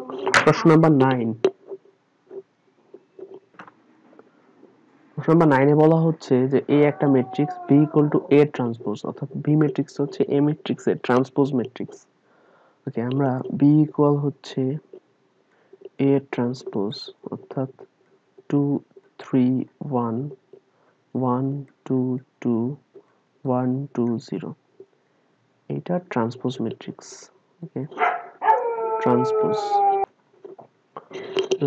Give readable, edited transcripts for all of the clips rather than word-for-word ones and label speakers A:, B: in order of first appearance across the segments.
A: প্রশ্ন নাম্বার 9। প্রশ্ন নাম্বার 9 এ বলা হচ্ছে যে এ একটা ম্যাট্রিক্স B = A ট্রান্সপোজ, অর্থাৎ B ম্যাট্রিক্স হচ্ছে A ম্যাট্রিক্সের ট্রান্সপোজ ম্যাট্রিক্স। ওকে, আমরা B ইকুয়াল হচ্ছে A ট্রান্সপোজ, অর্থাৎ 2 3 1 1 2 2 1 2 0, এটা ট্রান্সপোজ ম্যাট্রিক্স। ওকে, ট্রান্সপোজ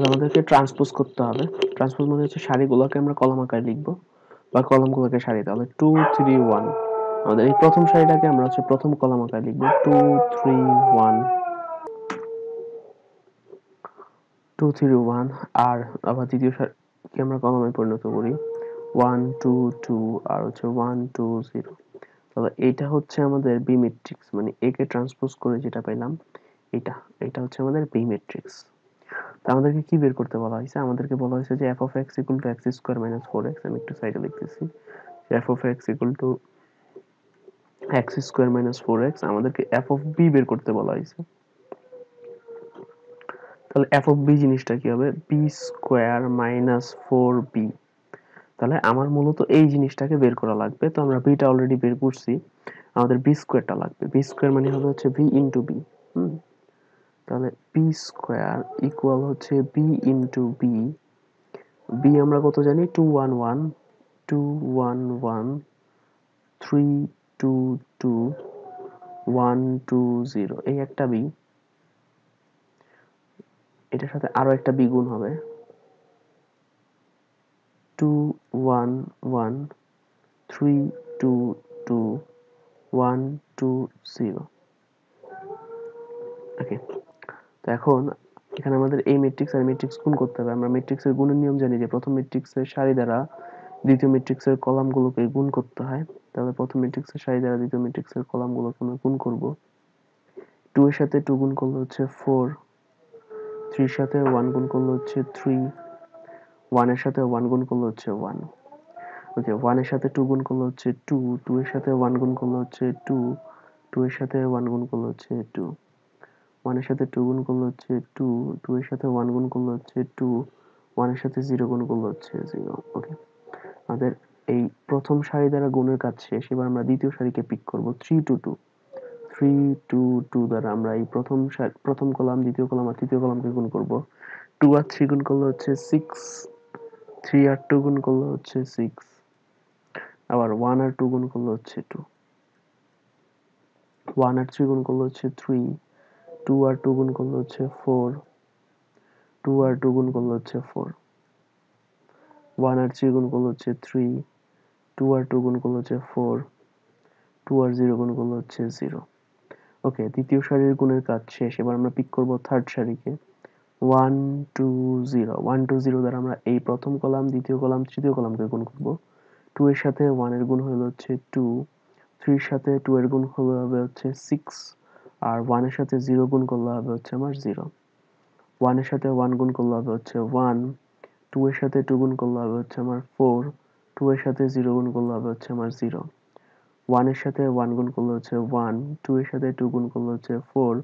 A: আমাদেরকে ট্রান্সপোজ করতে হবে। ট্রান্সপোজ মানে হচ্ছে সারিগুলোকে আমরা কলাম আকারে লিখবো বা কলামগুলোকে সারি, তাহলে 2 3 1, আমাদের এই প্রথম সারিটাকে আমরা হচ্ছে প্রথম কলাম আকারে লিখবো 2 3 1 2 3 1, আর আবার দ্বিতীয় সারিকে আমরা কলামে পরিণত করি 1 2 2 আর হচ্ছে 1 2 0। তাহলে এটা হচ্ছে আমাদের বি ম্যাট্রিক্স, মানে এ কে ট্রান্সপোজ করে যেটা পেলাম এটা এটা হচ্ছে আমাদের বি ম্যাট্রিক্স। তো আমাদেরকে কি বের করতে বলা হয়েছে? আমাদেরকে বলা হয়েছে যে f of x equal to x square minus 4x, আমি একটু সাইডে লিখতেছি, f of x equal to x square minus 4x, আমাদেরকে f of b বের করতে বলা হয়েছে। তাহলে f of b জিনিসটা কি হবে? b square minus 4b। তাহলে আমার মূলত এই জিনিসটাকে বের করা লাগবে। তো আমরা b টা অলরেডি বের করছি, আমাদের b স্কয়ারটা লাগবে। b স্কয়ার মানে হবে হচ্ছে v into b। তাহলে b স্কয়ার ইকুয়াল হচ্ছে b into b। b আমরা কত জানি? 2 1 1 2 1 1 3 2 2 1 2 0, এই একটা b, এটার সাথে আরো একটা b গুণ হবে 2 1 1 3 2 2 1 2 0। ওকে, তো এখন এখানে আমাদের এই ম্যাট্রিক্স আর ম্যাট্রিক্স গুণ করতে হবে। আমরা ম্যাট্রিক্সের গুণের নিয়ম জানি যে প্রথম ম্যাট্রিক্সের সারি দ্বারা দ্বিতীয় ম্যাট্রিক্সের কলামগুলোকে গুণ করতে হয়। তাহলে প্রথম ম্যাট্রিক্সের সারি দ্বারা দ্বিতীয় ম্যাট্রিক্সের কলামগুলোকে আমরা গুণ করব। 2 এর সাথে 2 গুণ করলে হচ্ছে 4, 3 এর সাথে 1 গুণ করলে হচ্ছে 3, 1 এর সাথে 1 গুণ করলে হচ্ছে 1। ওকে, 1 এর সাথে 2 গুণ করলে হচ্ছে 2, 2 এর সাথে 1 গুণ করলে হচ্ছে 2, 2 এর সাথে 1 গুণ করলে হচ্ছে 2, 1 এর সাথে 2 গুণ করলে হচ্ছে 2, 2 এর সাথে 1 গুণ করলে হচ্ছে 2, 1 এর সাথে 0 গুণ করলে হচ্ছে 0। ওকে, আমাদের এই প্রথম সারি দ্বারা গুণের কাজ শেষ। এবার আমরা দ্বিতীয় সারিকে পিক করব 3 2 2, 3 2 2 দ্বারা আমরা এই প্রথম কলাম, দ্বিতীয় কলাম আর তৃতীয় কলামকে গুণ করব। 2 আর 3 গুণ করলে হচ্ছে 6, 3 আর 2 গুণ করলে হচ্ছে 6, আবার 1 আর 2 গুণ করলে হচ্ছে 2, 1 আর 3 গুণ করলে হচ্ছে 3, 2 আর 2 গুণ করলে হচ্ছে 4, 2 আর 2 গুণ করলে হচ্ছে 4, 1 আর 3 গুণ করলে হচ্ছে 3, 2 আর 2 গুণ করলে হচ্ছে 4, 2 আর 0 গুণ করলে হচ্ছে 0। ওকে, দ্বিতীয় সারির গুণের কাজ শেষ। এবার আমরা পিক করব থার্ড সারিকে 1 2 0, 1 2 0 দ্বারা আমরা এই প্রথম কলাম, দ্বিতীয় কলাম, তৃতীয় কলামকে গুণ করব। 2 এর সাথে 1 এর গুণ হলো হচ্ছে 2, 3 এর সাথে 2 এর গুণ হলো হবে হচ্ছে 6, আর 1 এর সাথে 0 গুণ করলে হবে হচ্ছে আমার 0। 1 এর সাথে 1 গুণ করলে হবে হচ্ছে 1, 2 এর সাথে 2 গুণ করলে হবে হচ্ছে আমার 4, 2 এর সাথে 0 গুণ করলে হবে হচ্ছে আমার 0। 1 এর সাথে 1 গুণ করলে হচ্ছে 1, 2 এর সাথে 2 গুণ করলে হচ্ছে 4,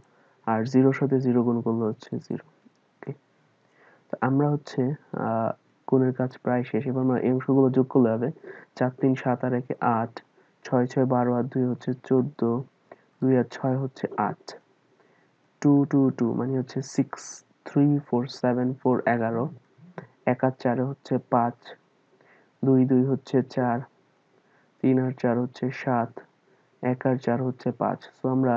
A: আর 0 এর সাথে 0 গুণ করলে হচ্ছে 0। ওকে, তো আমরা হচ্ছে গুণের কাজ প্রায় শেষ। এবার আমরা এই অংশগুলো যোগ করলে হবে 4 3 7 আর 1 8, 6 6 12 আর 2 হচ্ছে 14, 2 আর 6 হচ্ছে 8, 2 2 2 মানে হচ্ছে 6, 3 4 7 4 11, 1 আর 4 হচ্ছে 5, 2 2 হচ্ছে 4, 3 আর 4 হচ্ছে 7, 1 আর 4 হচ্ছে 5। সো আমরা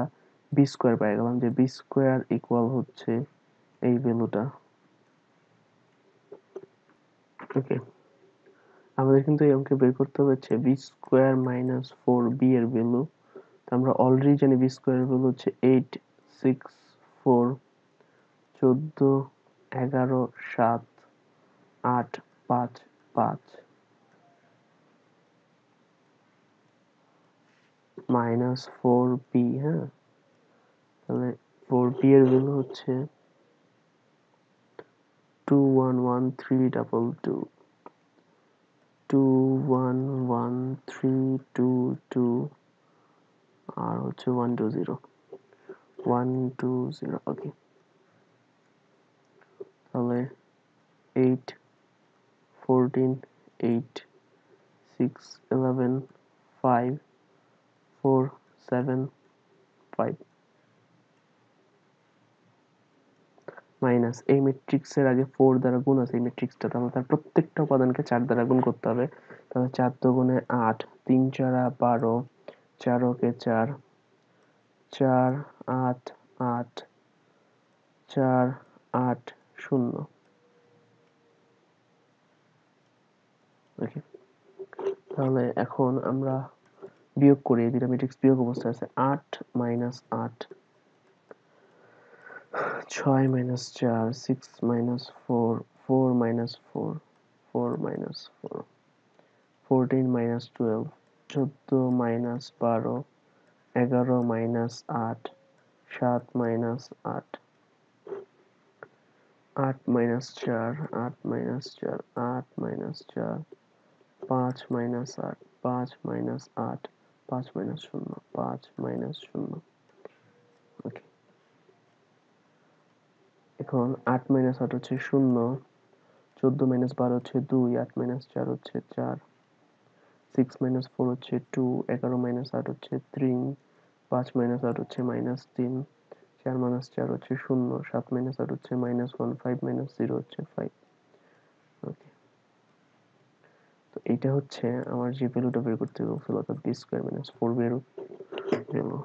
A: বি স্কয়ার পেয়ে গেলাম যে বি স্কয়ার ইকুয়াল হচ্ছে এই ভ্যালুটা। ওকে, আমাদের কিন্তু এই অঙ্কে বের করতে হচ্ছে বি স্কয়ার মাইনাস 4বি এর ভ্যালু। তো আমরা অলরেডি জানি বি স্কয়ারের ভ্যালু হচ্ছে 8 6 4 14 11 7 8 5 5 মাইনাস 4বি। হ্যাঁ, তাহলে 4বি এর ভ্যালু হচ্ছে 211322, 211322, আর হচ্ছে 120 120। ওকে, তাহলে 8 14 8 6 11 5 4 7 5 মাইনাস এই ম্যাট্রিক্সের আগে 4 দ্বারা গুণ আছে এই ম্যাট্রিক্সটা, তাহলে তার প্রত্যেকটা উপাদানকে 4 দ্বারা গুণ করতে হবে। তাহলে 4 দুগুণে 8, 3 4 12, 4 কে 4, 4 8 8, 4 8 0। ওকে, তাহলে এখন আমরা বিয়োগ করি, এই দুইটা ম্যাট্রিক্স বিয়োগ অবস্থায় আছে। 8 minus 8, 6 minus 4, 6 minus 4, 4 minus 4, 4 minus 4, 14 minus 12, 14 minus 12, 11 minus 8, 7 minus 8, 8 minus 4, 8 minus 4, 8 minus 4, 5 minus 8, 5 minus 8, 5 minus 0, 5 minus 0। ওকে, এখন 8 মাইনাস 8 হচ্ছে 0, 14 মাইনাস 12 হচ্ছে 2, 8 মাইনাস 4 হচ্ছে 4, 6 মাইনাস 4 হচ্ছে 2, 11 মাইনাস 8 হচ্ছে 3, 5 মাইনাস 8 হচ্ছে -3, 4 মাইনাস 4 হচ্ছে 0, 7 মাইনাস 8 হচ্ছে -1, 5 মাইনাস 0 হচ্ছে 5। ওকে, তো এইটা হচ্ছে আমার যে ভ্যালুটা বের করতে বলছিল, অর্থাৎ b² - 4b এর ভ্যালু।